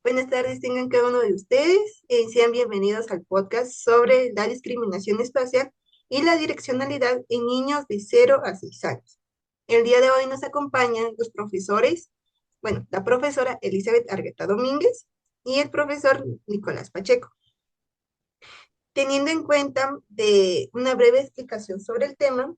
Buenas tardes, tengan cada uno de ustedes. Sean bienvenidos al podcast sobre la discriminación espacial y la direccionalidad en niños de 0 a 6 años. El día de hoy nos acompañan los profesores, bueno, la profesora Elizabeth Argueta Domínguez y el profesor Nicolás Pacheco. Teniendo en cuenta de una breve explicación sobre el tema,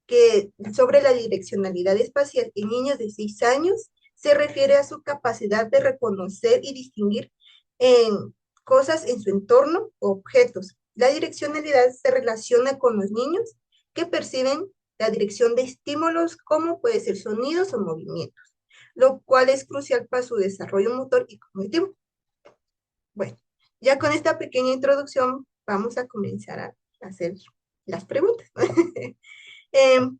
que sobre la direccionalidad espacial en niños de 6 años se refiere a su capacidad de reconocer y distinguir en cosas en su entorno o objetos. La direccionalidad se relaciona con los niños que perciben la dirección de estímulos como puede ser sonidos o movimientos, lo cual es crucial para su desarrollo motor y cognitivo. Bueno, ya con esta pequeña introducción vamos a comenzar a hacer las preguntas.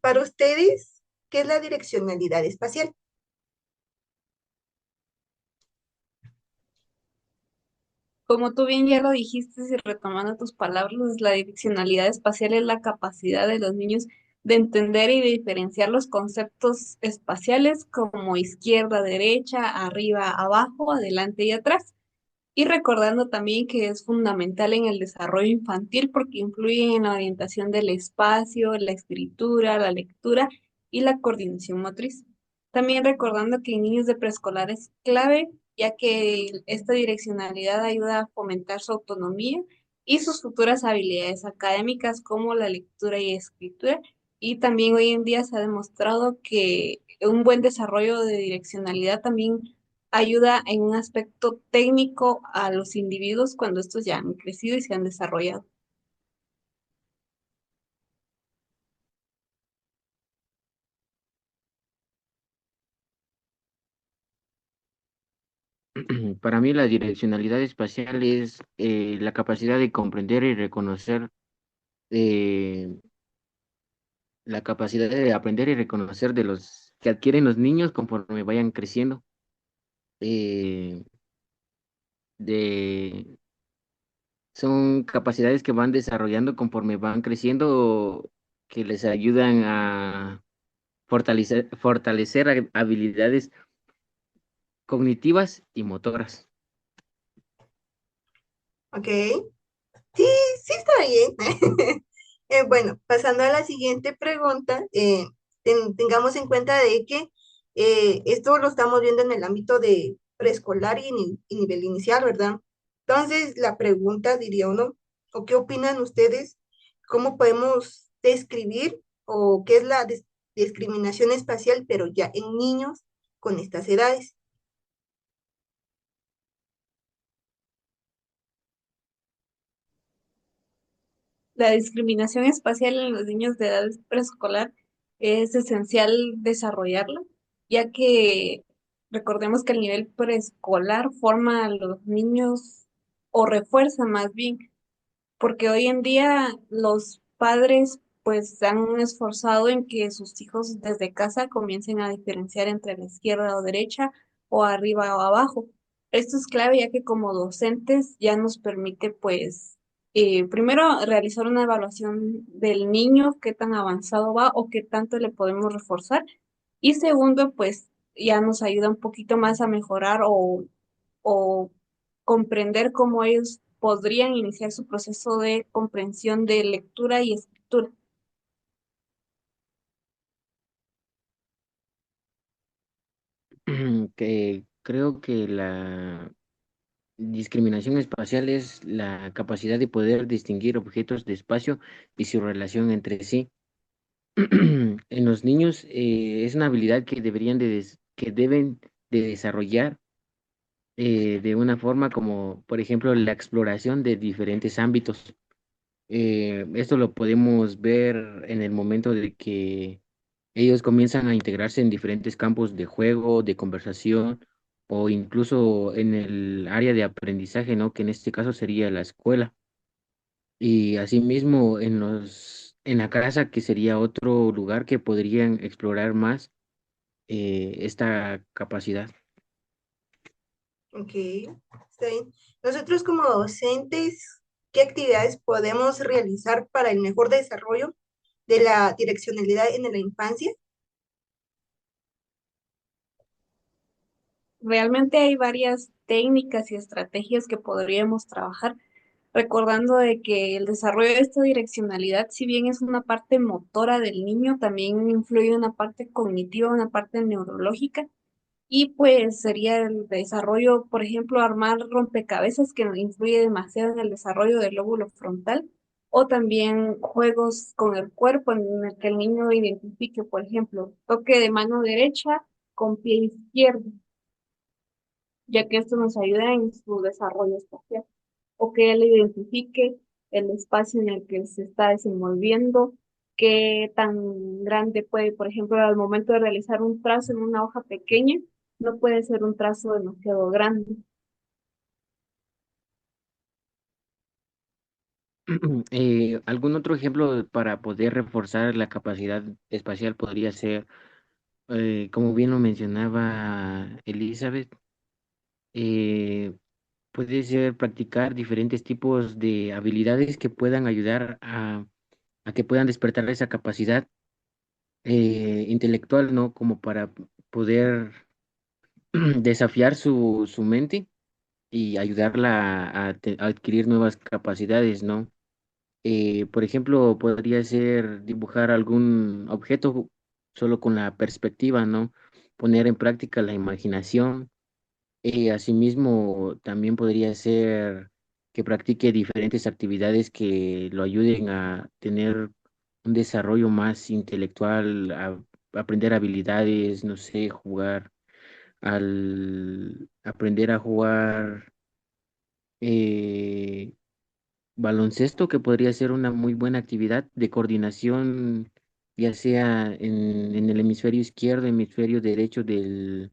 Para ustedes, ¿qué es la direccionalidad espacial? Como tú bien ya lo dijiste y retomando tus palabras, la direccionalidad espacial es la capacidad de los niños de entender y de diferenciar los conceptos espaciales como izquierda, derecha, arriba, abajo, adelante y atrás. Y recordando también que es fundamental en el desarrollo infantil porque influye en la orientación del espacio, la escritura, la lectura y la coordinación motriz. También recordando que en niños de preescolar es clave, ya que esta direccionalidad ayuda a fomentar su autonomía y sus futuras habilidades académicas como la lectura y escritura. Y también hoy en día se ha demostrado que un buen desarrollo de direccionalidad también ayuda en un aspecto técnico a los individuos cuando estos ya han crecido y se han desarrollado. Para mí la direccionalidad espacial es la capacidad de comprender y reconocer, eh, la capacidad de aprender y reconocer de los que adquieren los niños conforme vayan creciendo, eh, de, son capacidades que van desarrollando conforme van creciendo, que les ayudan a fortalecer habilidades cognitivas y motoras. ¿Ok? Sí, sí está bien. Bueno, pasando a la siguiente pregunta, tengamos en cuenta de que esto lo estamos viendo en el ámbito de preescolar y nivel inicial, ¿verdad? Entonces, la pregunta diría uno, ¿o qué opinan ustedes? ¿Cómo podemos describir o qué es la discriminación espacial, pero ya en niños con estas edades? La discriminación espacial en los niños de edad preescolar es esencial desarrollarla, ya que recordemos que el nivel preescolar forma a los niños o refuerza más bien, porque hoy en día los padres pues se han esforzado en que sus hijos desde casa comiencen a diferenciar entre la izquierda o derecha o arriba o abajo. Esto es clave ya que como docentes ya nos permite pues primero realizar una evaluación del niño, qué tan avanzado va o qué tanto le podemos reforzar. Y segundo, pues ya nos ayuda un poquito más a mejorar o comprender cómo ellos podrían iniciar su proceso de comprensión de lectura y escritura. Que creo que la discriminación espacial es la capacidad de poder distinguir objetos de espacio y su relación entre sí. En los niños es una habilidad que que deben de desarrollar de una forma como, por ejemplo, la exploración de diferentes ámbitos. Esto lo podemos ver en el momento de que ellos comienzan a integrarse en diferentes campos de juego, de conversación o incluso en el área de aprendizaje, ¿no? Que en este caso sería la escuela. Y asimismo en la casa, que sería otro lugar que podrían explorar más esta capacidad. Ok, está bien. Nosotros como docentes, ¿qué actividades podemos realizar para el mejor desarrollo de la direccionalidad en la infancia? realmente hay varias técnicas y estrategias que podríamos trabajar, recordando de que el desarrollo de esta direccionalidad, si bien es una parte motora del niño, también influye una parte cognitiva, una parte neurológica. Y pues sería el desarrollo, por ejemplo, armar rompecabezas que influye demasiado en el desarrollo del lóbulo frontal, o también juegos con el cuerpo en el que el niño identifique, por ejemplo, toque de mano derecha con pie izquierdo, ya que esto nos ayuda en su desarrollo espacial, o que él identifique el espacio en el que se está desenvolviendo, qué tan grande puede, por ejemplo, al momento de realizar un trazo en una hoja pequeña, no puede ser un trazo demasiado grande. ¿Algún otro ejemplo para poder reforzar la capacidad espacial podría ser, como bien lo mencionaba Elizabeth, eh, puede ser practicar diferentes tipos de habilidades que puedan ayudar a que puedan despertar esa capacidad intelectual, ¿no? Como para poder desafiar su mente y ayudarla a adquirir nuevas capacidades, ¿no? Por ejemplo, podría ser dibujar algún objeto solo con la perspectiva, ¿no? Poner en práctica la imaginación. Asimismo, también podría ser que practique diferentes actividades que lo ayuden a tener un desarrollo más intelectual, a aprender habilidades, no sé, jugar, al aprender a jugar eh, baloncesto, que podría ser una muy buena actividad de coordinación, ya sea en el hemisferio izquierdo, hemisferio derecho de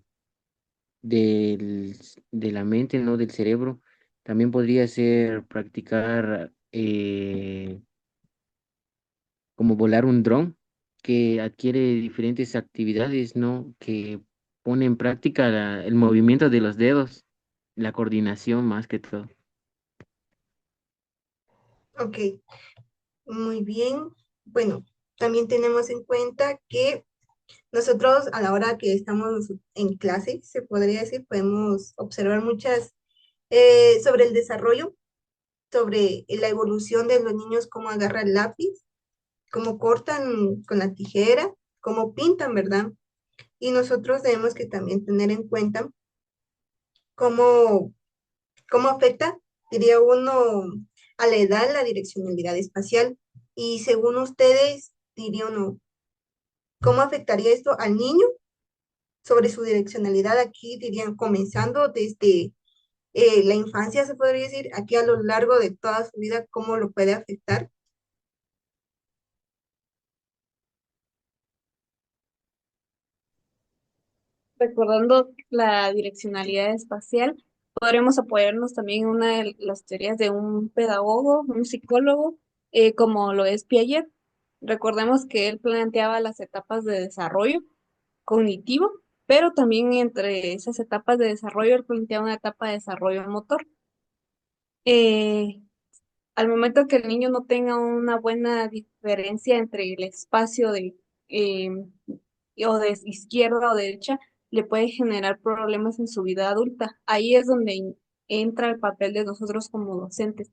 la mente, ¿no? Del cerebro. También podría ser practicar como volar un dron, que adquiere diferentes actividades, ¿no? Que pone en práctica el movimiento de los dedos, la coordinación más que todo. Ok, muy bien. Bueno, también tenemos en cuenta que nosotros a la hora que estamos en clase, se podría decir, podemos observar muchas sobre el desarrollo, sobre la evolución de los niños, cómo agarran el lápiz, cómo cortan con la tijera, cómo pintan, ¿verdad? Y nosotros tenemos que también tener en cuenta cómo, cómo afecta, diría uno, a la edad la direccionalidad espacial. Y según ustedes, diría uno, ¿cómo afectaría esto al niño sobre su direccionalidad? Aquí dirían, comenzando desde la infancia, se podría decir, aquí a lo largo de toda su vida, ¿cómo lo puede afectar? Recordando la direccionalidad espacial, podremos apoyarnos también en una de las teorías de un pedagogo, un psicólogo, como lo es Piaget. Recordemos que él planteaba las etapas de desarrollo cognitivo, pero también entre esas etapas de desarrollo, él plantea una etapa de desarrollo motor. Eh, Al momento que el niño no tenga una buena diferencia entre el espacio eh, o de izquierda o derecha, le puede generar problemas en su vida adulta. Ahí es donde entra el papel de nosotros como docentes.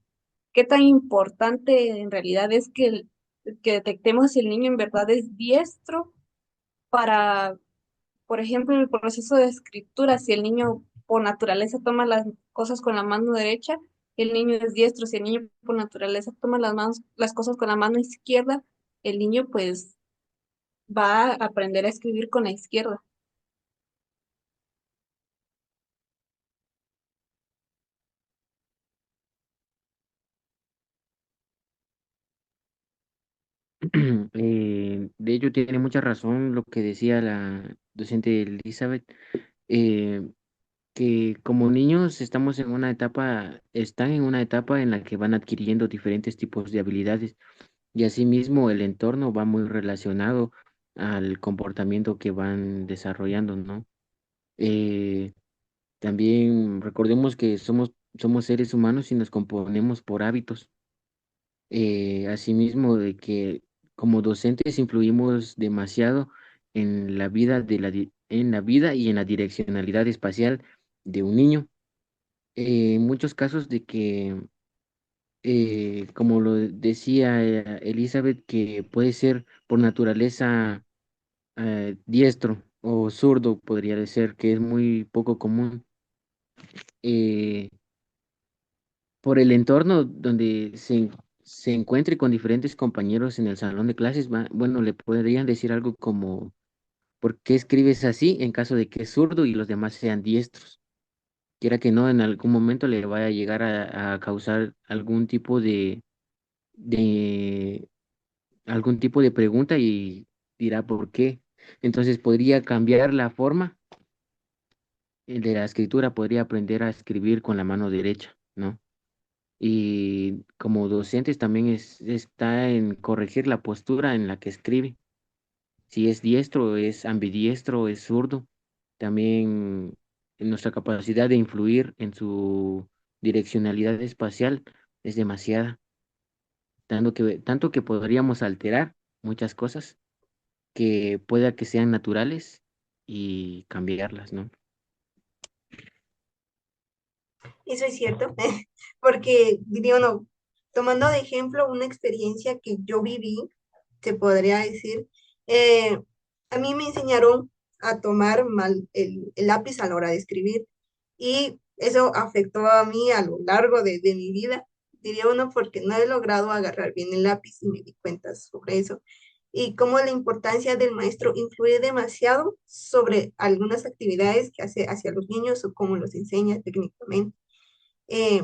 ¿Qué tan importante en realidad es que detectemos si el niño en verdad es diestro para, por ejemplo, el proceso de escritura? Si el niño por naturaleza toma las cosas con la mano derecha, el niño es diestro. Si el niño por naturaleza toma las cosas con la mano izquierda, el niño pues va a aprender a escribir con la izquierda. De hecho, tiene mucha razón lo que decía la docente Elizabeth, eh, que como niños están en una etapa en la que van adquiriendo diferentes tipos de habilidades y asimismo el entorno va muy relacionado al comportamiento que van desarrollando, ¿no? Eh, También recordemos que somos seres humanos y nos componemos por hábitos. Asimismo, de que como docentes influimos demasiado en la vida en la vida y en la direccionalidad espacial de un niño. En muchos casos de que, como lo decía Elizabeth, que puede ser por naturaleza diestro o zurdo, podría ser, que es muy poco común. eh, por el entorno donde se encuentre con diferentes compañeros en el salón de clases, bueno, le podrían decir algo como, ¿por qué escribes así en caso de que es zurdo y los demás sean diestros? Quiera que no, en algún momento le vaya a llegar a causar de algún tipo de pregunta y dirá por qué. Entonces podría cambiar la forma de la escritura, podría aprender a escribir con la mano derecha, ¿no? Y como docentes también está en corregir la postura en la que escribe. Si es diestro, es ambidiestro, es zurdo. También en nuestra capacidad de influir en su direccionalidad espacial es demasiada, tanto que podríamos alterar muchas cosas que pueda que sean naturales y cambiarlas, ¿no? Eso es cierto, porque diría uno, tomando de ejemplo una experiencia que yo viví, se podría decir, eh, a mí me enseñaron a tomar mal el lápiz a la hora de escribir y eso afectó a mí a lo largo de mi vida, diría uno, porque no he logrado agarrar bien el lápiz y me di cuenta sobre eso. Y cómo la importancia del maestro influye demasiado sobre algunas actividades que hace hacia los niños o cómo los enseña técnicamente. Eh,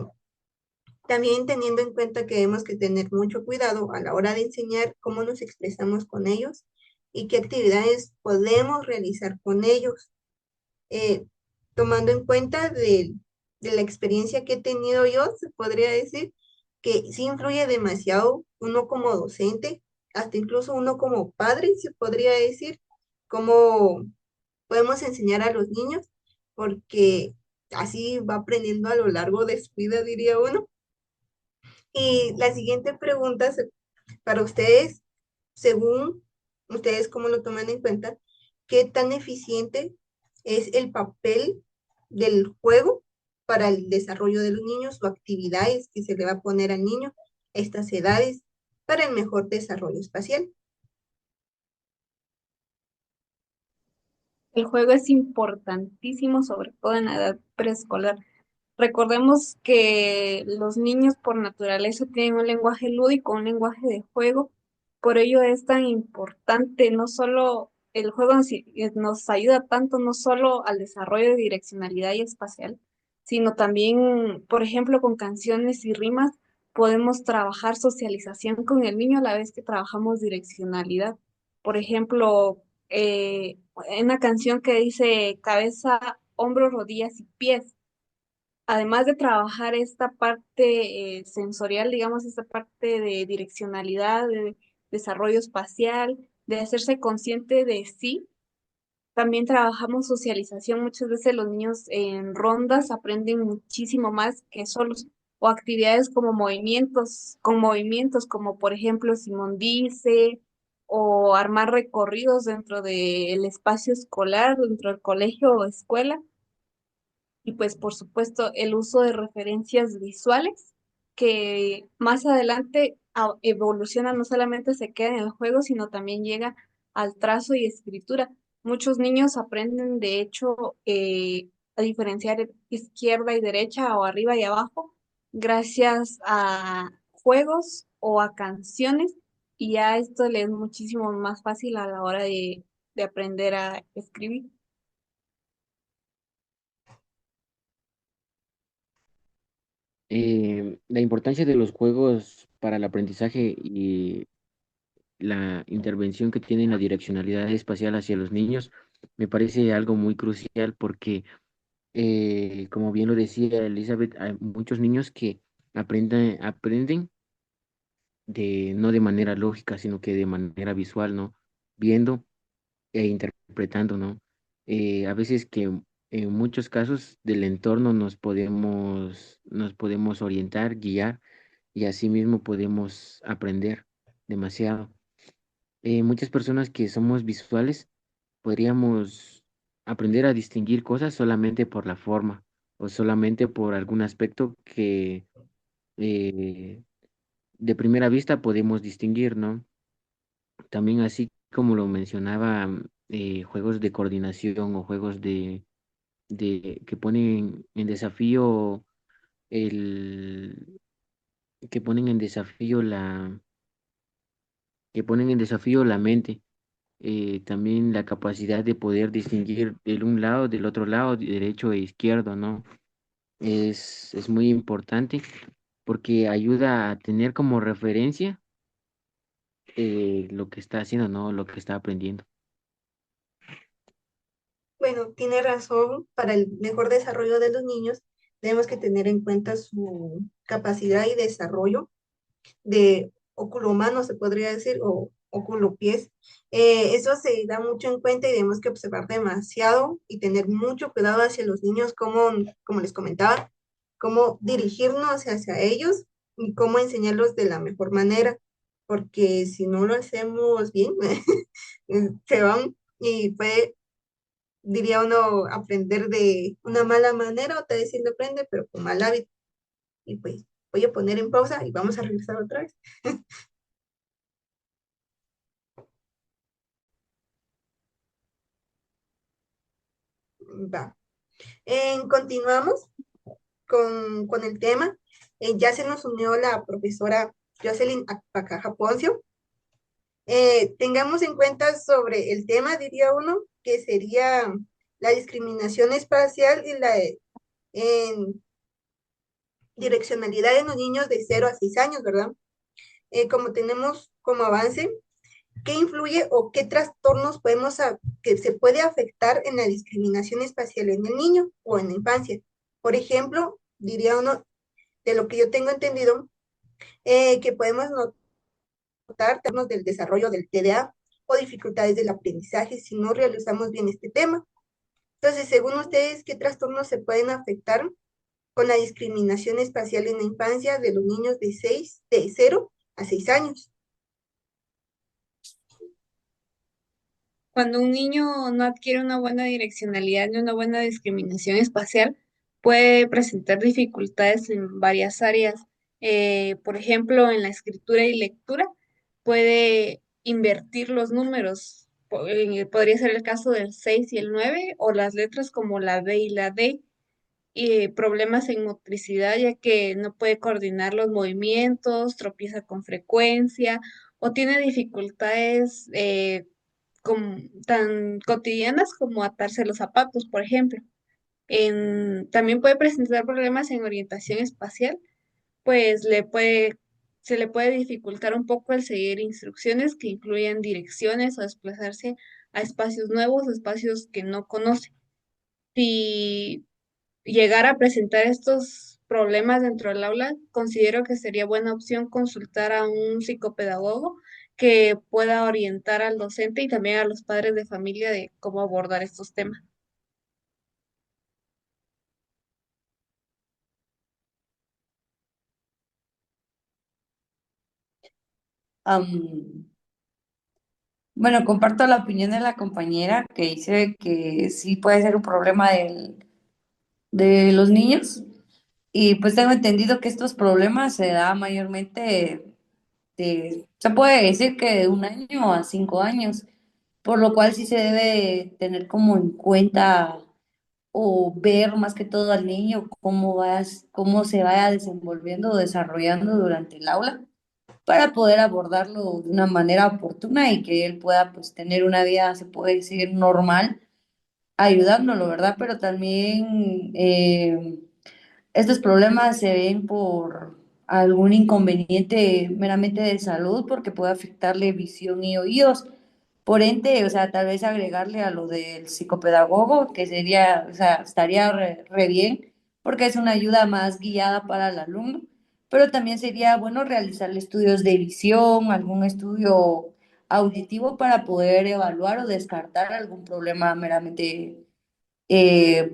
También teniendo en cuenta que debemos que tener mucho cuidado a la hora de enseñar cómo nos expresamos con ellos y qué actividades podemos realizar con ellos, eh, tomando en cuenta de la experiencia que he tenido yo, se podría decir que sí influye demasiado uno como docente, hasta incluso uno como padre, se podría decir, cómo podemos enseñar a los niños, porque así va aprendiendo a lo largo de su vida, diría uno. Y la siguiente pregunta para ustedes, según ustedes cómo lo toman en cuenta, ¿qué tan eficiente es el papel del juego para el desarrollo de los niños o actividades que se le va a poner al niño a estas edades para el mejor desarrollo espacial? El juego es importantísimo, sobre todo en la edad preescolar. Recordemos que los niños por naturaleza tienen un lenguaje lúdico, un lenguaje de juego. Por ello es tan importante, no solo el juego nos ayuda tanto no solo al desarrollo de direccionalidad y espacial, sino también, por ejemplo, con canciones y rimas, podemos trabajar socialización con el niño a la vez que trabajamos direccionalidad. Por ejemplo, en una canción que dice cabeza, hombros, rodillas y pies, además de trabajar esta parte sensorial, digamos, esta parte de direccionalidad, de desarrollo espacial, de hacerse consciente de sí, también trabajamos socialización. Muchas veces los niños en rondas aprenden muchísimo más que solos. O actividades como movimientos, con movimientos como por ejemplo Simón dice, o armar recorridos dentro del espacio escolar, dentro del colegio o escuela y pues por supuesto el uso de referencias visuales que más adelante evoluciona, no solamente se queda en el juego, sino también llega al trazo y escritura. Muchos niños aprenden, de hecho, a diferenciar izquierda y derecha o arriba y abajo gracias a juegos o a canciones y ya esto les es muchísimo más fácil a la hora de aprender a escribir. La importancia de los juegos para el aprendizaje y la intervención que tiene la direccionalidad espacial hacia los niños me parece algo muy crucial porque, como bien lo decía Elizabeth, hay muchos niños que aprenden no de manera lógica, sino que de manera visual, ¿no? Viendo e interpretando, ¿no? A veces que en muchos casos del entorno nos podemos orientar, guiar y así mismo podemos aprender demasiado. Muchas personas que somos visuales podríamos aprender a distinguir cosas solamente por la forma, o solamente por algún aspecto que eh, de primera vista podemos distinguir, ¿no? También así como lo mencionaba, juegos de coordinación o juegos de que ponen en desafío el que ponen en desafío que ponen en desafío la mente, también la capacidad de poder distinguir del un lado, del otro lado, de derecho e izquierdo, ¿no? Es muy importante porque ayuda a tener como referencia lo que está haciendo, ¿no? Lo que está aprendiendo. Bueno, tiene razón, para el mejor desarrollo de los niños tenemos que tener en cuenta su capacidad y desarrollo de óculo humano, se podría decir, o óculo pies. Eso se da mucho en cuenta y tenemos que observar demasiado y tener mucho cuidado hacia los niños, como les comentaba, cómo dirigirnos hacia ellos y cómo enseñarlos de la mejor manera, porque si no lo hacemos bien, se van y puede, diría uno, aprender de una mala manera, o te decir lo aprende, pero con mal hábito. Y pues voy a poner en pausa y vamos a regresar otra vez. Va. Continuamos con el tema. Ya se nos unió la profesora Jocelyn Pacaja Poncio. Tengamos en cuenta sobre el tema, diría uno, que sería la discriminación espacial y la en direccionalidad en los niños de 0 a 6 años, ¿verdad? Como tenemos como avance, ¿qué influye o qué trastornos que se puede afectar en la discriminación espacial en el niño o en la infancia? Por ejemplo, diría uno, de lo que yo tengo entendido, que podemos notar temas del desarrollo del TDA o dificultades del aprendizaje si no realizamos bien este tema. Entonces, según ustedes, ¿qué trastornos se pueden afectar con la discriminación espacial en la infancia de los niños de 0 a 6 años? Cuando un niño no adquiere una buena direccionalidad ni una buena discriminación espacial, puede presentar dificultades en varias áreas. Por ejemplo, en la escritura y lectura, puede invertir los números. Podría ser el caso del 6 y el 9, o las letras como la B y la D. Y problemas en motricidad, ya que no puede coordinar los movimientos, tropieza con frecuencia o tiene dificultades tan cotidianas como atarse los zapatos, por ejemplo. También puede presentar problemas en orientación espacial, pues se le puede dificultar un poco el seguir instrucciones que incluyen direcciones o desplazarse a espacios nuevos, espacios que no conoce. Si llegara a presentar estos problemas dentro del aula, considero que sería buena opción consultar a un psicopedagogo que pueda orientar al docente y también a los padres de familia de cómo abordar estos temas. Am, bueno, comparto la opinión de la compañera que dice que sí puede ser un problema de los niños. Y pues tengo entendido que estos problemas se da mayormente se puede decir que de 1 año a 5 años, por lo cual sí se debe tener como en cuenta o ver más que todo al niño cómo se vaya desenvolviendo o desarrollando durante el aula para poder abordarlo de una manera oportuna y que él pueda pues tener una vida, se puede decir, normal, ayudándolo, ¿verdad? Pero también estos problemas se ven por algún inconveniente meramente de salud porque puede afectarle visión y oídos. Por ende, o sea, tal vez agregarle a lo del psicopedagogo, que sería, o sea, estaría re bien, porque es una ayuda más guiada para el alumno, pero también sería bueno realizarle estudios de visión, algún estudio auditivo para poder evaluar o descartar algún problema meramente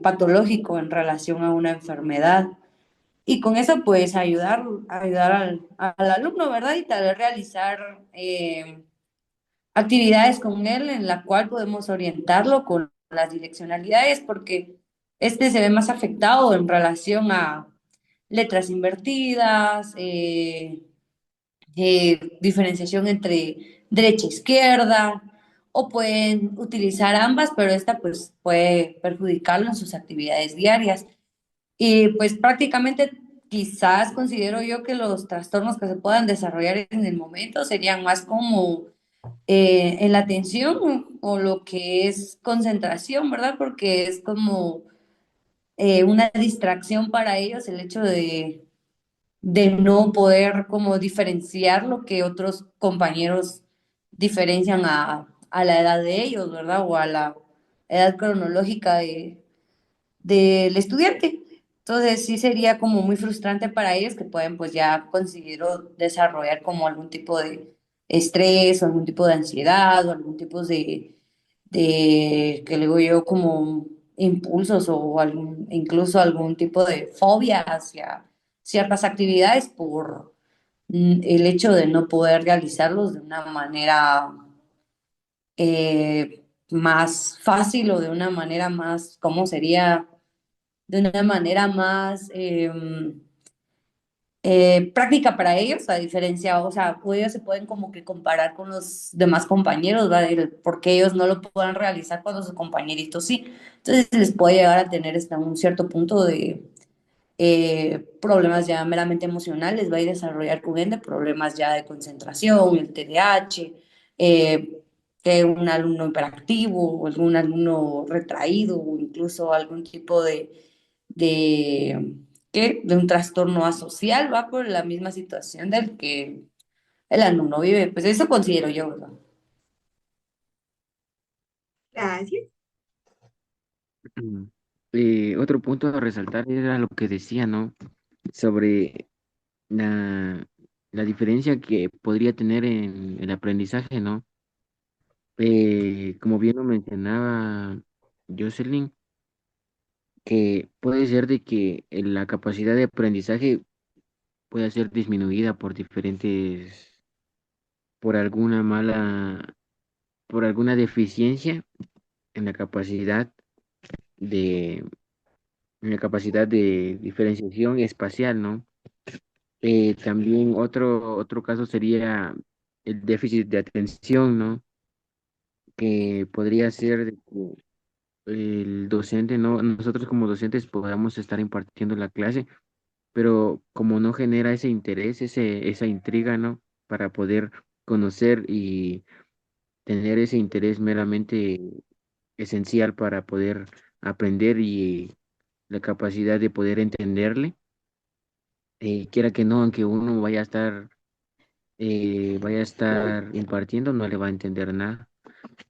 patológico en relación a una enfermedad. Y con eso, pues, ayudar al alumno, ¿verdad? Y tal vez realizar actividades con él en la cual podemos orientarlo con las direccionalidades, porque este se ve más afectado en relación a letras invertidas, diferenciación entre derecha e izquierda, o pueden utilizar ambas, pero esta pues puede perjudicarlo en sus actividades diarias. Y pues prácticamente quizás considero yo que los trastornos que se puedan desarrollar en el momento serían más como en la atención o lo que es concentración, ¿verdad? Porque es como una distracción para ellos el hecho de no poder como diferenciar lo que otros compañeros diferencian a la edad de ellos, ¿verdad? O a la edad cronológica del estudiante. Entonces sí sería como muy frustrante para ellos que pueden pues ya considero desarrollar como algún tipo de estrés o algún tipo de ansiedad o algún tipo que le digo yo como impulsos o incluso algún tipo de fobia hacia ciertas actividades por el hecho de no poder realizarlos de una manera más fácil o de una manera más, ¿cómo sería? De una manera más práctica para ellos, a diferencia, o sea, ellos se pueden como que comparar con los demás compañeros, ¿verdad? Porque ellos no lo puedan realizar cuando sus compañeritos sí. Entonces les puede llegar a tener hasta un cierto punto de problemas ya meramente emocionales, va a ir a desarrollar con ende problemas ya de concentración, el TDAH, que un alumno hiperactivo, o algún alumno retraído, o incluso algún tipo de, de un trastorno asocial, va por la misma situación del que el alumno vive. Pues eso considero yo, ¿verdad? Gracias. Otro punto a resaltar era lo que decía, ¿no? Sobre la, la diferencia que podría tener en el aprendizaje, ¿no? Como bien lo mencionaba Jocelyn, que puede ser de que la capacidad de aprendizaje pueda ser disminuida por por alguna por alguna deficiencia en la capacidad de, en la capacidad de diferenciación espacial, ¿no? También otro caso sería el déficit de atención, ¿no? Que podría ser de que el docente, ¿no? Nosotros como docentes podamos estar impartiendo la clase, pero como no genera ese interés, esa intriga, ¿no? Para poder conocer y tener ese interés meramente esencial para poder aprender y la capacidad de poder entenderle, quiera que no, aunque uno vaya a estar impartiendo, no le va a entender nada.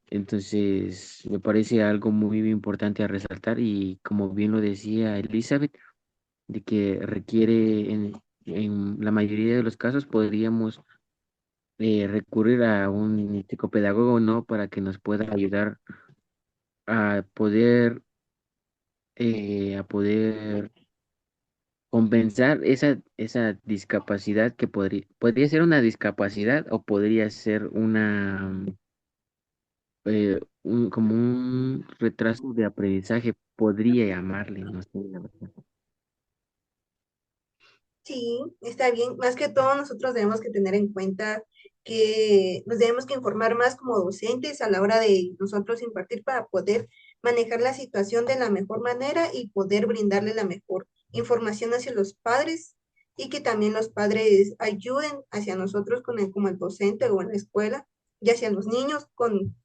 Entonces, me parece algo muy importante a resaltar y como bien lo decía Elizabeth, de que requiere en la mayoría de los casos podríamos recurrir a un psicopedagogo, ¿no? Para que nos pueda ayudar a a poder compensar esa discapacidad que podría ser una discapacidad o podría ser como un retraso de aprendizaje, podría llamarle, no sé, la verdad. Sí, está bien. Más que todo, nosotros debemos que tener en cuenta que nos debemos que informar más como docentes a la hora de nosotros impartir para poder manejar la situación de la mejor manera y poder brindarle la mejor información hacia los padres y que también los padres ayuden hacia nosotros como el docente o en la escuela y hacia los niños con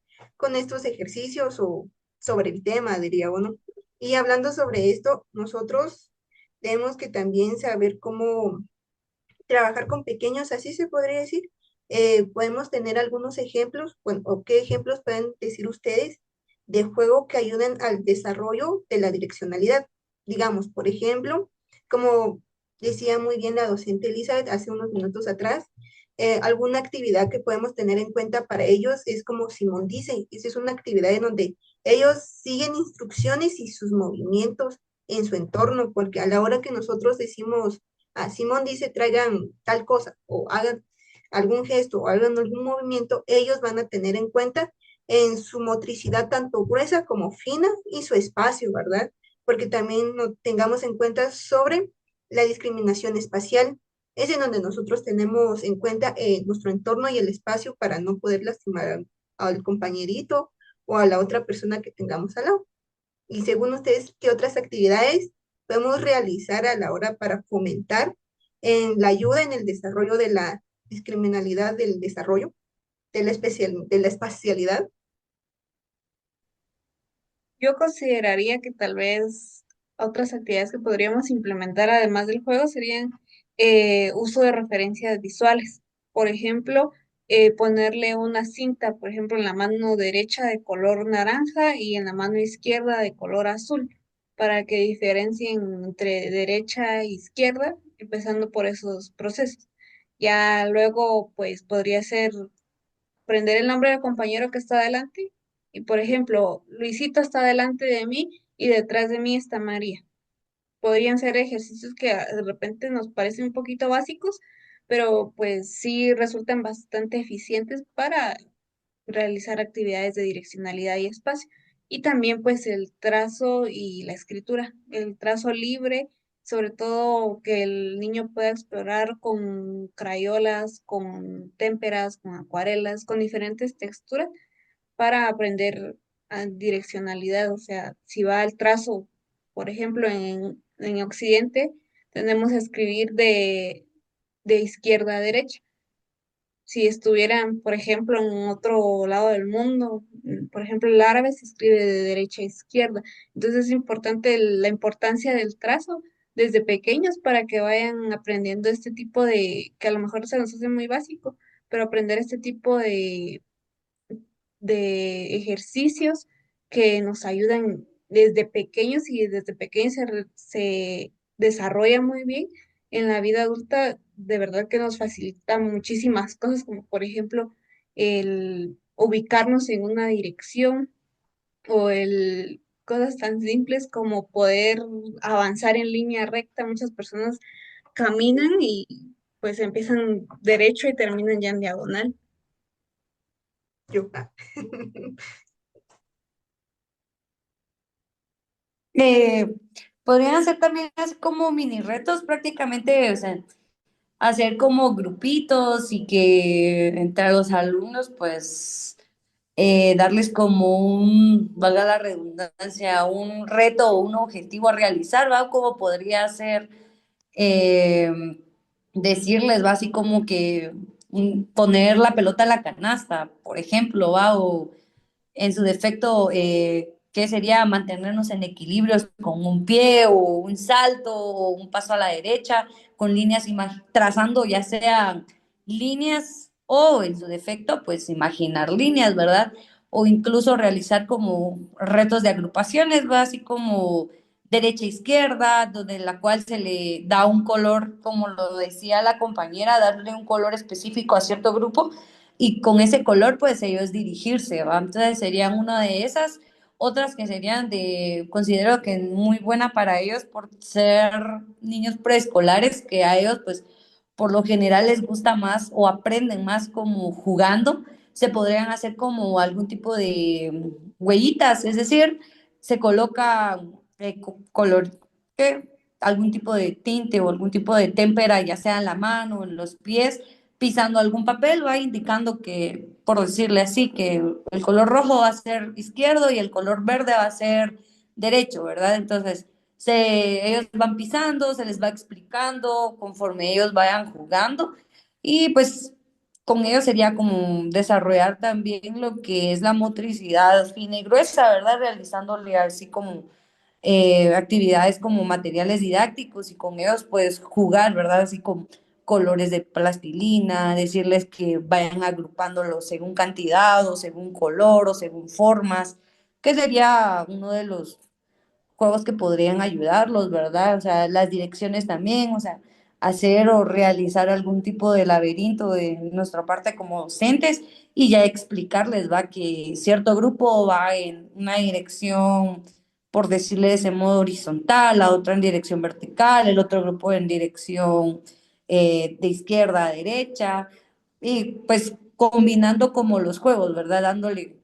estos ejercicios o sobre el tema, diría uno. Y hablando sobre esto, nosotros tenemos que también saber cómo trabajar con pequeños, así se podría decir. Podemos tener algunos ejemplos, bueno, o qué ejemplos pueden decir ustedes de juego que ayuden al desarrollo de la direccionalidad. Digamos, por ejemplo, como decía muy bien la docente Elizabeth hace unos minutos atrás, alguna actividad que podemos tener en cuenta para ellos es como Simón dice, esa es una actividad en donde ellos siguen instrucciones y sus movimientos en su entorno, porque a la hora que nosotros decimos, Simón dice, traigan tal cosa o hagan algún gesto o hagan algún movimiento, ellos van a tener en cuenta en su motricidad tanto gruesa como fina y su espacio, ¿verdad? porque también no tengamos en cuenta sobre la discriminación espacial. Es en donde nosotros tenemos en cuenta nuestro entorno y el espacio para no poder lastimar al compañerito o a la otra persona que tengamos al lado. Y según ustedes, ¿qué otras actividades podemos realizar a la hora para fomentar en la ayuda en el desarrollo de la discriminalidad del desarrollo, de la espacialidad? Yo consideraría que tal vez otras actividades que podríamos implementar además del juego serían uso de referencias visuales. Por ejemplo, ponerle una cinta, por ejemplo, en la mano derecha de color naranja y en la mano izquierda de color azul, para que diferencien entre derecha e izquierda, empezando por esos procesos. Ya luego, pues podría ser prender el nombre del compañero que está delante. Y por ejemplo, Luisito está delante de mí y detrás de mí está María. Podrían ser ejercicios que de repente nos parecen un poquito básicos, pero pues sí resultan bastante eficientes para realizar actividades de direccionalidad y espacio. Y también pues el trazo y la escritura, el trazo libre, sobre todo que el niño pueda explorar con crayolas, con témperas, con acuarelas, con diferentes texturas para aprender direccionalidad. O sea, si va al trazo, por ejemplo, en Occidente, tenemos que escribir de izquierda a derecha. Si estuvieran, por ejemplo, en otro lado del mundo, por ejemplo, el árabe se escribe de derecha a izquierda. Entonces es importante la importancia del trazo desde pequeños para que vayan aprendiendo este tipo de, que a lo mejor se nos hace muy básico, pero aprender este tipo de ejercicios que nos ayudan desde pequeños y desde pequeños se desarrolla muy bien en la vida adulta, de verdad que nos facilita muchísimas cosas, como por ejemplo el ubicarnos en una dirección o el cosas tan simples como poder avanzar en línea recta. Muchas personas caminan y pues empiezan derecho y terminan ya en diagonal. Yo. Eh, Podrían ser también así como mini retos prácticamente, o sea, hacer como grupitos y que entre los alumnos, pues, darles como un, valga la redundancia, un reto o un objetivo a realizar, ¿va? Como podría ser eh, decirles, va así como que poner la pelota en la canasta, por ejemplo, va, o en su defecto, ¿qué sería mantenernos en equilibrio con un pie o un salto o un paso a la derecha, con líneas, trazando ya sean líneas o en su defecto, pues imaginar líneas, ¿verdad? O incluso realizar como retos de agrupaciones, ¿va? Así como derecha-izquierda, donde la cual se le da un color, como lo decía la compañera, darle un color específico a cierto grupo y con ese color pues ellos dirigirse, ¿va? Entonces serían una de esas, otras que serían de, considero que muy buena para ellos por ser niños preescolares, que a ellos pues por lo general les gusta más o aprenden más como jugando, se podrían hacer como algún tipo de huellitas, es decir, se coloca color, ¿qué? Algún tipo de tinte o algún tipo de témpera, ya sea en la mano o en los pies, pisando algún papel, va indicando que, por decirle así, que el color rojo va a ser izquierdo y el color verde va a ser derecho, ¿verdad? Entonces, ellos van pisando, se les va explicando conforme ellos vayan jugando y pues con ellos sería como desarrollar también lo que es la motricidad fina y gruesa, ¿verdad? Realizándole así como actividades como materiales didácticos y con ellos pues jugar, ¿verdad? Así con colores de plastilina, decirles que vayan agrupándolos según cantidad o según color o según formas, que sería uno de los juegos que podrían ayudarlos, ¿verdad? O sea, las direcciones también, o sea, hacer o realizar algún tipo de laberinto de nuestra parte como docentes y ya explicarles, va, que cierto grupo va en una dirección, por decirle de ese modo, horizontal, la otra en dirección vertical, el otro grupo en dirección de izquierda a derecha, y pues combinando como los juegos, ¿verdad? Dándole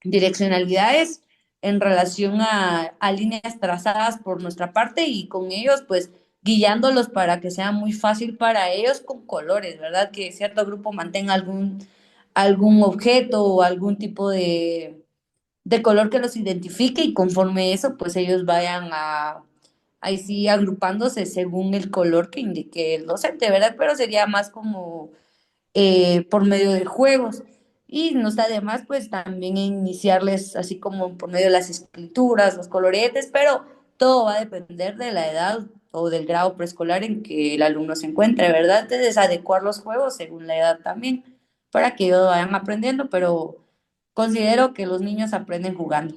direccionalidades en relación a líneas trazadas por nuestra parte y con ellos, pues guiándolos para que sea muy fácil para ellos con colores, ¿verdad? Que cierto grupo mantenga algún objeto o algún tipo de color que los identifique y conforme eso, pues ellos vayan ahí sí agrupándose según el color que indique el docente, ¿verdad? Pero sería más como por medio de juegos. Y no está de más, pues también iniciarles así como por medio de las escrituras, los coloretes, pero todo va a depender de la edad o del grado preescolar en que el alumno se encuentre, ¿verdad? Entonces, adecuar los juegos según la edad también, para que ellos vayan aprendiendo, pero considero que los niños aprenden jugando.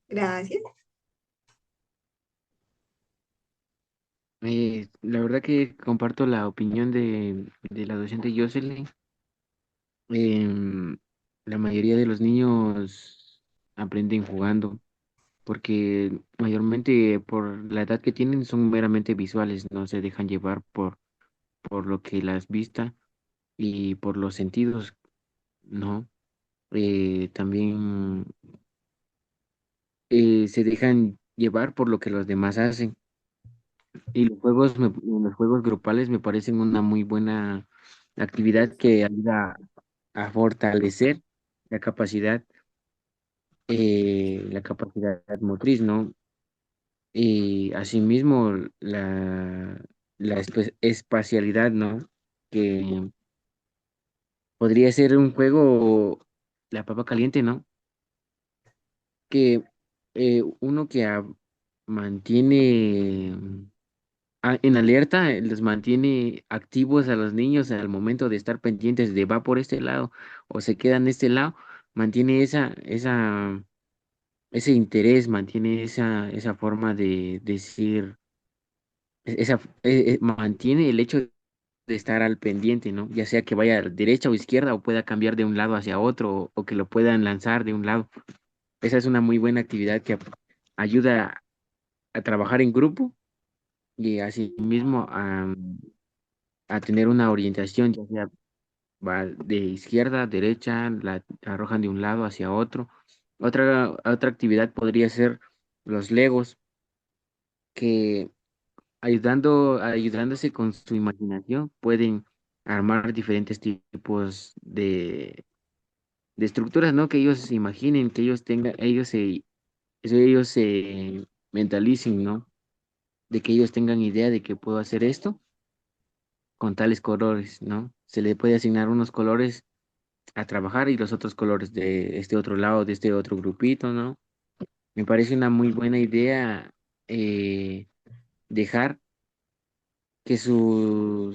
Gracias. La verdad que comparto la opinión de la docente Jocelyn. Em, la mayoría de los niños aprenden jugando, porque mayormente por la edad que tienen son meramente visuales, no se dejan llevar por lo que las vista y por los sentidos, ¿no? También se dejan llevar por lo que los demás hacen. Y los juegos grupales me parecen una muy buena actividad que ayuda a fortalecer la la capacidad motriz, ¿no? Y asimismo la espacialidad, ¿no? Que podría ser un juego, la papa caliente, ¿no? Que uno que mantiene en alerta, los mantiene activos a los niños al momento de estar pendientes de va por este lado o se queda en este lado, mantiene ese interés, mantiene esa forma de decir, mantiene el hecho de estar al pendiente, ¿no? Ya sea que vaya a derecha o izquierda o pueda cambiar de un lado hacia otro o que lo puedan lanzar de un lado. Esa es una muy buena actividad que ayuda a trabajar en grupo y asimismo a tener una orientación, ya sea va de izquierda a derecha, la arrojan de un lado hacia otro. Otra actividad podría ser los Legos, que ayudándose con su imaginación, pueden armar diferentes tipos de estructuras, ¿no? Que ellos se imaginen, que ellos tengan, ellos se mentalicen, ¿no? De que ellos tengan idea de que puedo hacer esto con tales colores, ¿no? Se le puede asignar unos colores a trabajar y los otros colores de este otro lado, de este otro grupito, ¿no? Me parece una muy buena idea eh, dejar que que su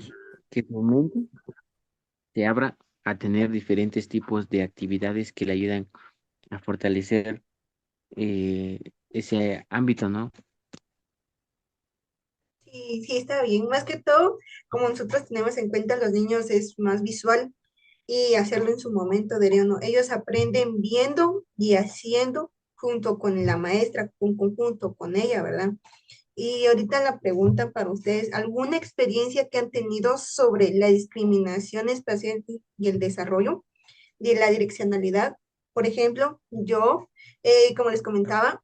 mente se abra a tener diferentes tipos de actividades que le ayudan a fortalecer ese ámbito, ¿no? Sí, sí, está bien. Más que todo, como nosotros tenemos en cuenta los niños, es más visual y hacerlo en su momento, diría uno. Ellos aprenden viendo y haciendo junto con la maestra, con conjunto con ella, ¿verdad? Y ahorita la pregunta para ustedes, ¿alguna experiencia que han tenido sobre la discriminación espacial y el desarrollo de la direccionalidad? Por ejemplo, yo, como les comentaba,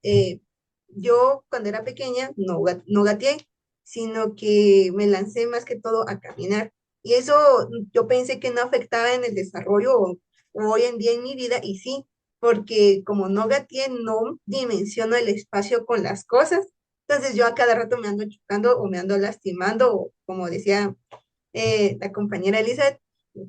yo cuando era pequeña no gateé, sino que me lancé más que todo a caminar. Y eso yo pensé que no afectaba en el desarrollo o hoy en día en mi vida, y sí, porque como no gateé, no dimensiono el espacio con las cosas. Entonces yo a cada rato me ando chocando o me ando lastimando, o como decía la compañera Elizabeth,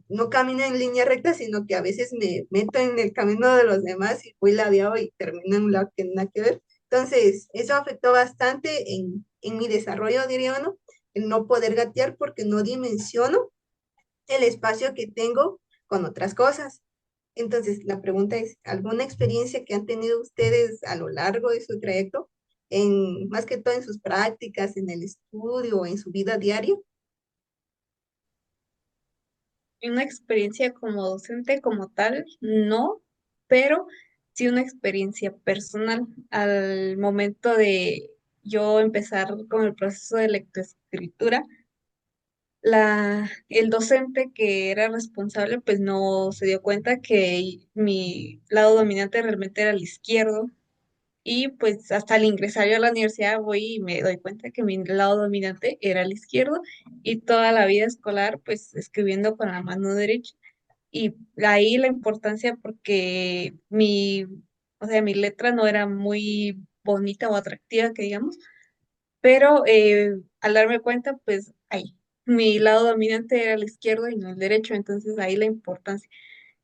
no camino en línea recta, sino que a veces me meto en el camino de los demás y voy ladeado y termino en un lado que nada que ver. Entonces, eso afectó bastante en mi desarrollo, diría uno, el no poder gatear porque no dimensiono el espacio que tengo con otras cosas. Entonces, la pregunta es, ¿alguna experiencia que han tenido ustedes a lo largo de su trayecto, más que todo en sus prácticas, en el estudio o en su vida diaria? Una experiencia como docente como tal, no, pero sí una experiencia personal al momento de yo empezar con el proceso de lectoescritura. El docente que era responsable pues no se dio cuenta que mi lado dominante realmente era el izquierdo Y pues hasta al ingresar yo a la universidad voy y me doy cuenta que mi lado dominante era el izquierdo y toda la vida escolar pues escribiendo con la mano derecha. Y ahí la importancia porque o sea, mi letra no era muy bonita o atractiva, que digamos, pero al darme cuenta, pues ahí, mi lado dominante era el izquierdo y no el derecho, entonces ahí la importancia.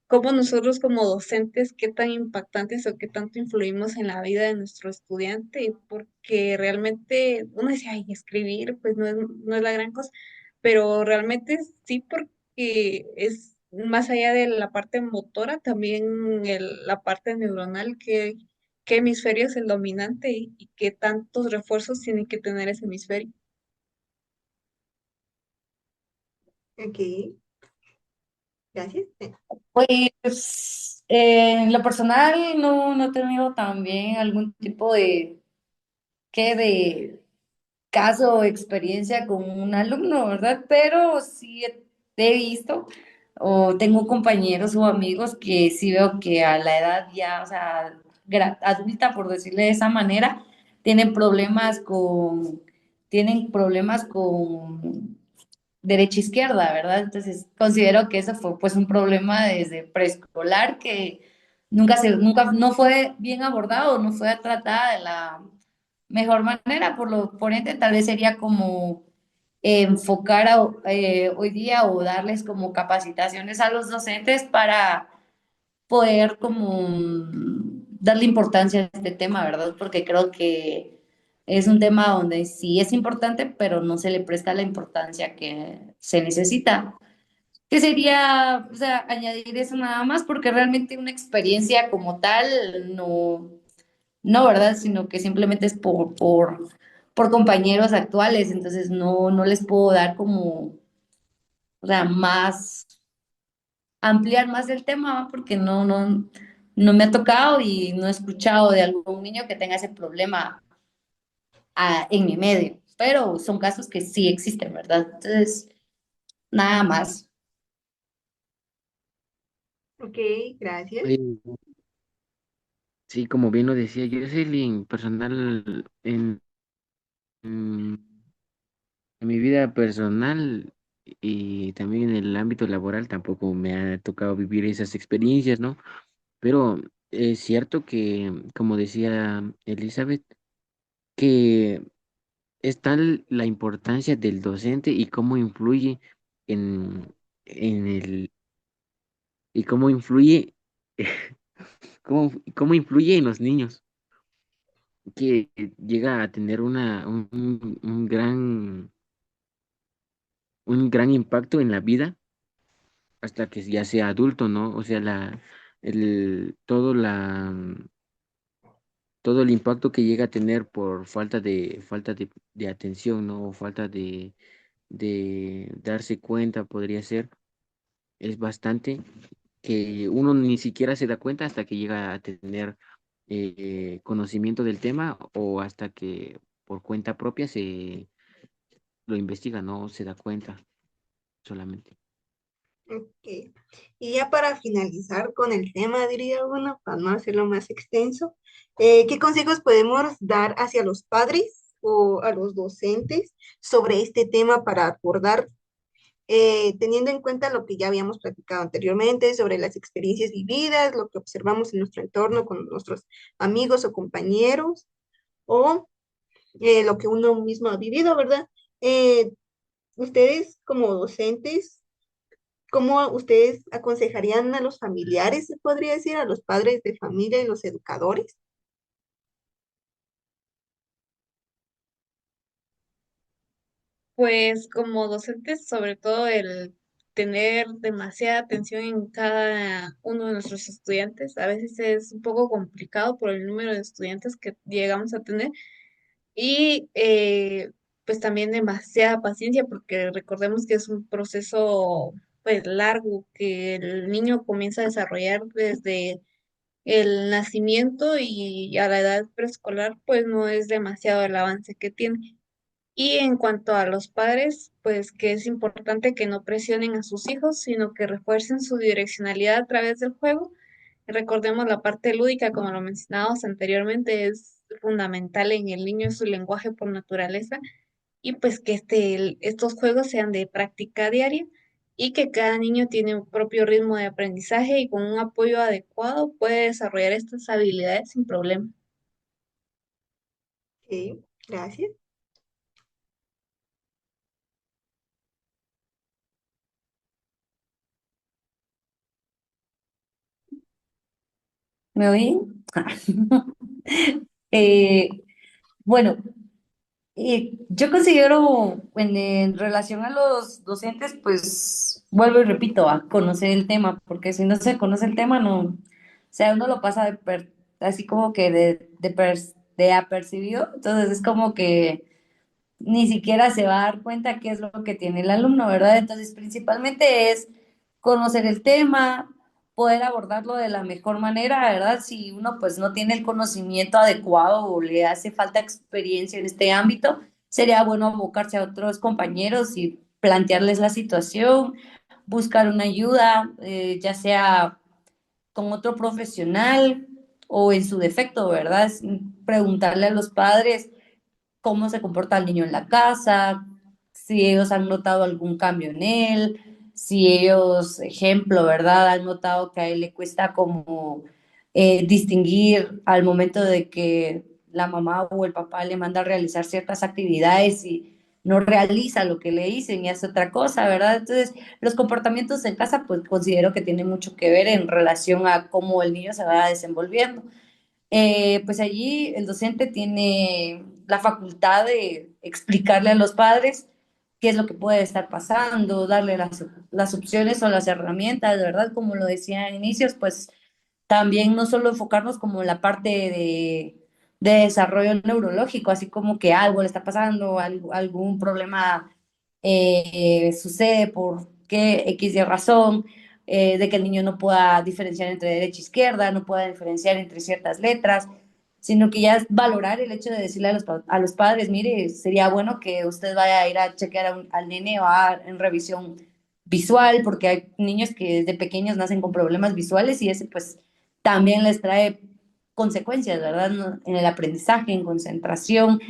Cómo nosotros como docentes, qué tan impactantes o qué tanto influimos en la vida de nuestro estudiante, porque realmente uno dice, ay, escribir, pues no es la gran cosa, pero realmente sí porque es más allá de la parte motora, también la parte neuronal, qué hemisferio es el dominante y qué tantos refuerzos tiene que tener ese hemisferio. Ok, gracias. Pues en lo personal no he tenido también algún tipo de caso o experiencia con un alumno, ¿verdad? Pero sí he visto o tengo compañeros o amigos que sí veo que a la edad ya, o sea, adulta, por decirle de esa manera, tienen problemas tienen problemas con derecha izquierda, ¿verdad? Entonces considero que eso fue pues un problema desde preescolar que nunca no fue bien abordado, no fue tratada de la mejor manera, por ende tal vez sería como enfocar hoy día o darles como capacitaciones a los docentes para poder como darle importancia a este tema, ¿verdad? Porque creo que es un tema donde sí es importante, pero no se le presta la importancia que se necesita. Que sería, o sea, añadir eso nada más, porque realmente una experiencia como tal no, ¿verdad? Sino que simplemente es por compañeros actuales, entonces no les puedo dar como, o sea, ampliar más el tema, ¿va? Porque no me ha tocado y no he escuchado de algún niño que tenga ese problema en mi medio, pero son casos que sí existen, ¿verdad? Entonces, nada más. Ok, gracias. Oye, sí, como bien lo decía, yo en personal, en mi vida personal y también en el ámbito laboral tampoco me ha tocado vivir esas experiencias, ¿no? Pero es cierto que, como decía Elizabeth, que es tal la importancia del docente y cómo influye en el, y cómo influye, cómo influye en los niños, que llega a tener un gran impacto en la vida hasta que ya sea adulto, ¿no? O sea, todo el impacto que llega a tener por falta de atención, ¿no? O falta de darse cuenta, podría ser, es bastante que uno ni siquiera se da cuenta hasta que llega a tener conocimiento del tema o hasta que por cuenta propia se lo investiga, no se da cuenta solamente. Ok. Y ya para finalizar con el tema, diría uno, para no hacerlo más extenso, ¿qué consejos podemos dar hacia los padres o a los docentes sobre este tema para abordar, teniendo en cuenta lo que ya habíamos platicado anteriormente sobre las experiencias vividas, lo que observamos en nuestro entorno con nuestros amigos o compañeros, o lo que uno mismo ha vivido, ¿verdad? Eh, Ustedes como docentes, ¿cómo ustedes aconsejarían a los familiares, se podría decir, a los padres de familia y los educadores? Pues como docentes, sobre todo el tener demasiada atención en cada uno de nuestros estudiantes, a veces es un poco complicado por el número de estudiantes que llegamos a tener y pues también demasiada paciencia porque recordemos que es un proceso pues largo que el niño comienza a desarrollar desde el nacimiento y a la edad preescolar pues no es demasiado el avance que tiene. Y en cuanto a los padres, pues que es importante que no presionen a sus hijos, sino que refuercen su direccionalidad a través del juego. Recordemos la parte lúdica, como lo mencionábamos anteriormente, es fundamental en el niño es su lenguaje por naturaleza y pues que estos juegos sean de práctica diaria y que cada niño tiene un propio ritmo de aprendizaje y con un apoyo adecuado puede desarrollar estas habilidades sin problema. Ok, gracias. ¿Me oyen? Eh, bueno, yo considero en relación a los docentes, pues vuelvo y repito, a conocer el tema, porque si no se conoce el tema, no, o sea, uno lo pasa así como que de apercibido, entonces es como que ni siquiera se va a dar cuenta qué es lo que tiene el alumno, ¿verdad? Entonces, principalmente es conocer el tema, poder abordarlo de la mejor manera, ¿verdad? Si uno pues no tiene el conocimiento adecuado o le hace falta experiencia en este ámbito, sería bueno abocarse a otros compañeros y plantearles la situación, buscar una ayuda, ya sea con otro profesional o en su defecto, ¿verdad? Preguntarle a los padres cómo se comporta el niño en la casa, si ellos han notado algún cambio en él, si ellos, ejemplo, ¿verdad? Han notado que a él le cuesta como distinguir al momento de que la mamá o el papá le manda a realizar ciertas actividades y no realiza lo que le dicen y hace otra cosa, ¿verdad? Entonces, los comportamientos en casa, pues considero que tienen mucho que ver en relación a cómo el niño se va desenvolviendo. Pues allí el docente tiene la facultad de explicarle a los padres qué es lo que puede estar pasando, darle las opciones o las herramientas, ¿verdad? Como lo decía en inicios, pues también no solo enfocarnos como en la parte de desarrollo neurológico, así como que algo le está pasando, algún problema sucede por qué X y razón, de que el niño no pueda diferenciar entre derecha e izquierda, no pueda diferenciar entre ciertas letras, sino que ya es valorar el hecho de decirle a los padres, mire, sería bueno que usted vaya a ir a chequear al nene o en revisión visual, porque hay niños que desde pequeños nacen con problemas visuales y ese pues también les trae consecuencias, ¿verdad? En el aprendizaje, en concentración,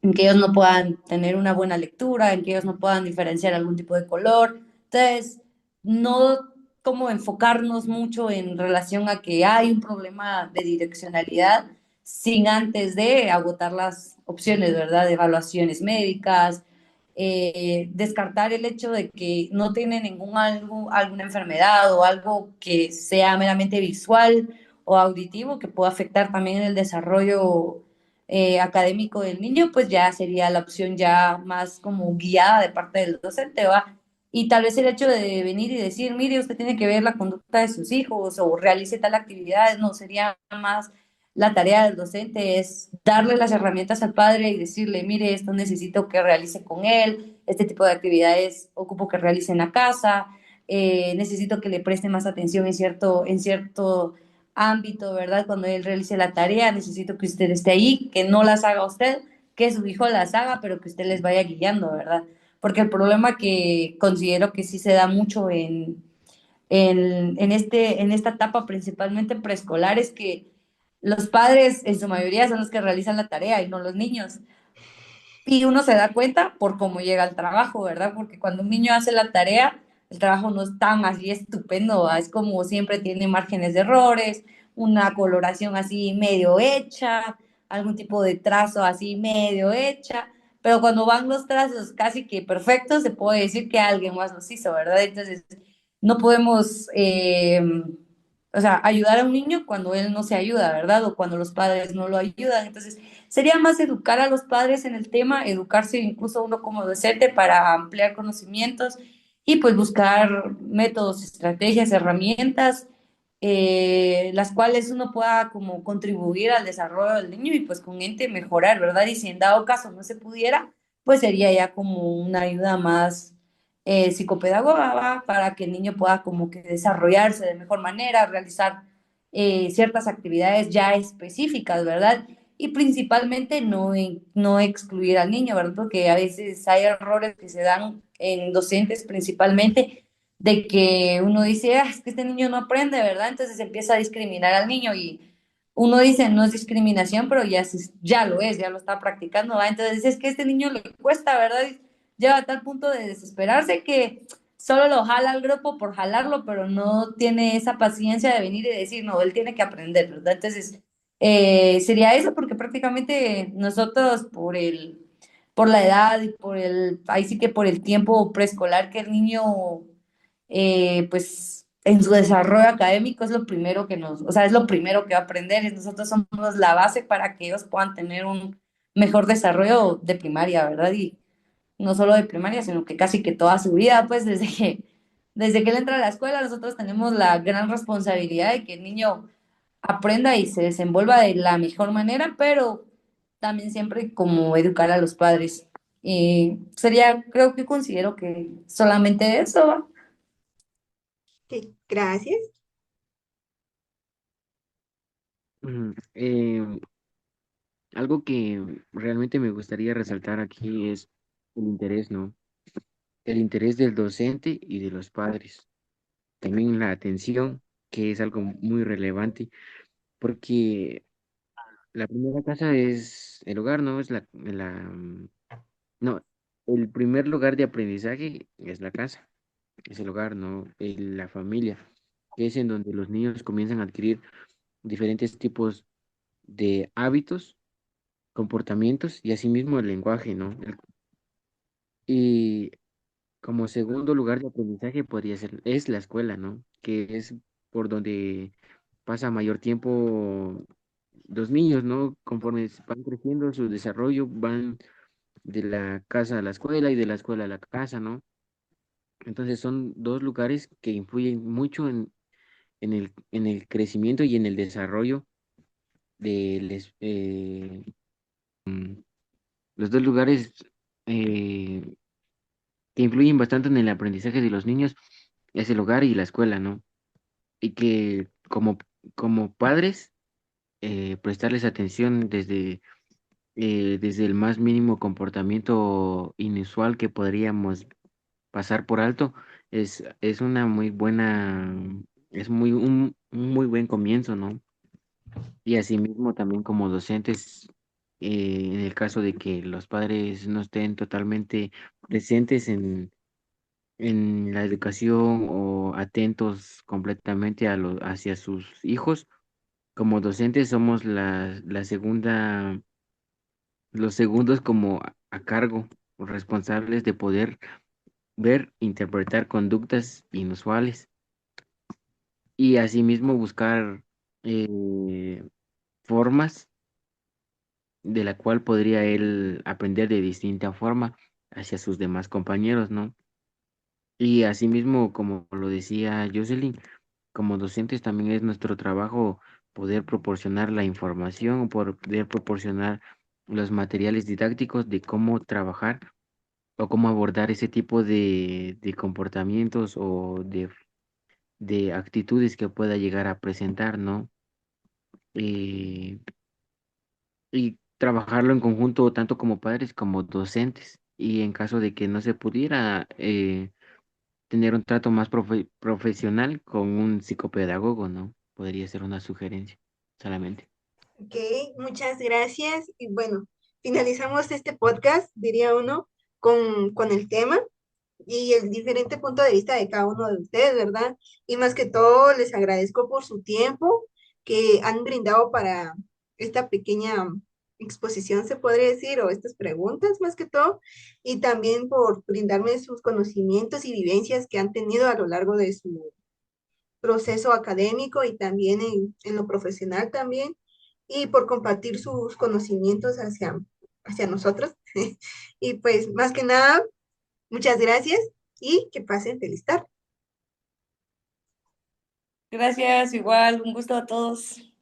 en que ellos no puedan tener una buena lectura, en que ellos no puedan diferenciar algún tipo de color. Entonces, no como enfocarnos mucho en relación a que hay un problema de direccionalidad sin antes de agotar las opciones, ¿verdad? De evaluaciones médicas, descartar el hecho de que no tiene alguna enfermedad o algo que sea meramente visual o auditivo que pueda afectar también el desarrollo académico del niño, pues ya sería la opción ya más como guiada de parte del docente, ¿va? Y tal vez el hecho de venir y decir, mire, usted tiene que ver la conducta de sus hijos o realice tal actividad, no sería más la tarea del docente, es darle las herramientas al padre y decirle, mire, esto necesito que realice con él, este tipo de actividades ocupo que realice en la casa, necesito que le preste más atención en cierto ámbito, ¿verdad? Cuando él realice la tarea, necesito que usted esté ahí, que no las haga usted, que su hijo las haga, pero que usted les vaya guiando, ¿verdad? Porque el problema que considero que sí se da mucho en esta etapa, principalmente preescolar, es que los padres en su mayoría son los que realizan la tarea y no los niños. Y uno se da cuenta por cómo llega al trabajo, ¿verdad? Porque cuando un niño hace la tarea, el trabajo no es tan así estupendo, ¿verdad? Es como siempre tiene márgenes de errores, una coloración así medio hecha, algún tipo de trazo así medio hecha, pero cuando van los trazos casi que perfectos, se puede decir que alguien más los hizo, ¿verdad? Entonces, no podemos, o sea, ayudar a un niño cuando él no se ayuda, ¿verdad? O cuando los padres no lo ayudan. Entonces, sería más educar a los padres en el tema, educarse incluso uno como docente para ampliar conocimientos y pues buscar métodos, estrategias, herramientas, las cuales uno pueda como contribuir al desarrollo del niño y pues con ente mejorar, ¿verdad? Y si en dado caso no se pudiera, pues sería ya como una ayuda más psicopedagoga, ¿va? Para que el niño pueda como que desarrollarse de mejor manera, realizar ciertas actividades ya específicas, ¿verdad? Y principalmente no excluir al niño, ¿verdad? Porque a veces hay errores que se dan en docentes principalmente, de que uno dice, ah, es que este niño no aprende, ¿verdad? Entonces empieza a discriminar al niño y uno dice no es discriminación, pero ya, ya lo es, ya lo está practicando, ¿va? Entonces es que a este niño le cuesta, ¿verdad? Y lleva a tal punto de desesperarse que solo lo jala al grupo por jalarlo, pero no tiene esa paciencia de venir y decir, no, él tiene que aprender, ¿verdad? Entonces, sería eso, porque prácticamente nosotros por la edad y ahí sí que por el tiempo preescolar que el niño, pues en su desarrollo académico es lo primero o sea, es lo primero que va a aprender, y nosotros somos la base para que ellos puedan tener un mejor desarrollo de primaria, ¿verdad? Y no solo de primaria, sino que casi que toda su vida, pues desde que él entra a la escuela, nosotros tenemos la gran responsabilidad de que el niño aprenda y se desenvuelva de la mejor manera, pero también siempre como educar a los padres. Y creo que considero que solamente eso, ¿va? Ok, gracias. Algo que realmente me gustaría resaltar aquí es el interés, ¿no? El interés del docente y de los padres. También la atención, que es algo muy relevante, porque la primera casa es el hogar, ¿no? No, el primer lugar de aprendizaje es la casa, es el hogar, ¿no? La familia, que es en donde los niños comienzan a adquirir diferentes tipos de hábitos, comportamientos y asimismo el lenguaje, ¿no? Y como segundo lugar de aprendizaje podría ser, es la escuela, ¿no? Que es por donde pasa mayor tiempo los niños, ¿no? Conforme van creciendo, su desarrollo van de la casa a la escuela y de la escuela a la casa, ¿no? Entonces son dos lugares que influyen mucho en el crecimiento y en el desarrollo de los dos lugares eh, que influyen bastante en el aprendizaje de los niños es el hogar y la escuela, ¿no? Y que como padres, prestarles atención desde el más mínimo comportamiento inusual que podríamos pasar por alto, es una muy buena, es un muy buen comienzo, ¿no? Y asimismo también como docentes, en el caso de que los padres no estén totalmente presentes en la educación o atentos completamente hacia sus hijos, como docentes somos la segunda, los segundos como a cargo, responsables de poder ver, interpretar conductas inusuales y asimismo buscar eh, formas de la cual podría él aprender de distinta forma hacia sus demás compañeros, ¿no? Y asimismo, como lo decía Jocelyn, como docentes también es nuestro trabajo poder proporcionar la información, poder proporcionar los materiales didácticos de cómo trabajar o cómo abordar ese tipo de comportamientos o de actitudes que pueda llegar a presentar, ¿no? Eh, y trabajarlo en conjunto tanto como padres como docentes. Y en caso de que no se pudiera tener un trato más profesional con un psicopedagogo, ¿no? Podría ser una sugerencia solamente. Ok, muchas gracias. Y bueno, finalizamos este podcast, diría uno, con el tema y el diferente punto de vista de cada uno de ustedes, ¿verdad? Y más que todo, les agradezco por su tiempo que han brindado para esta pequeña exposición, se podría decir, o estas preguntas más que todo, y también por brindarme sus conocimientos y vivencias que han tenido a lo largo de su proceso académico y también en lo profesional también, y por compartir sus conocimientos hacia nosotros. Y pues, más que nada, muchas gracias y que pasen feliz tarde. Gracias, igual, un gusto a todos.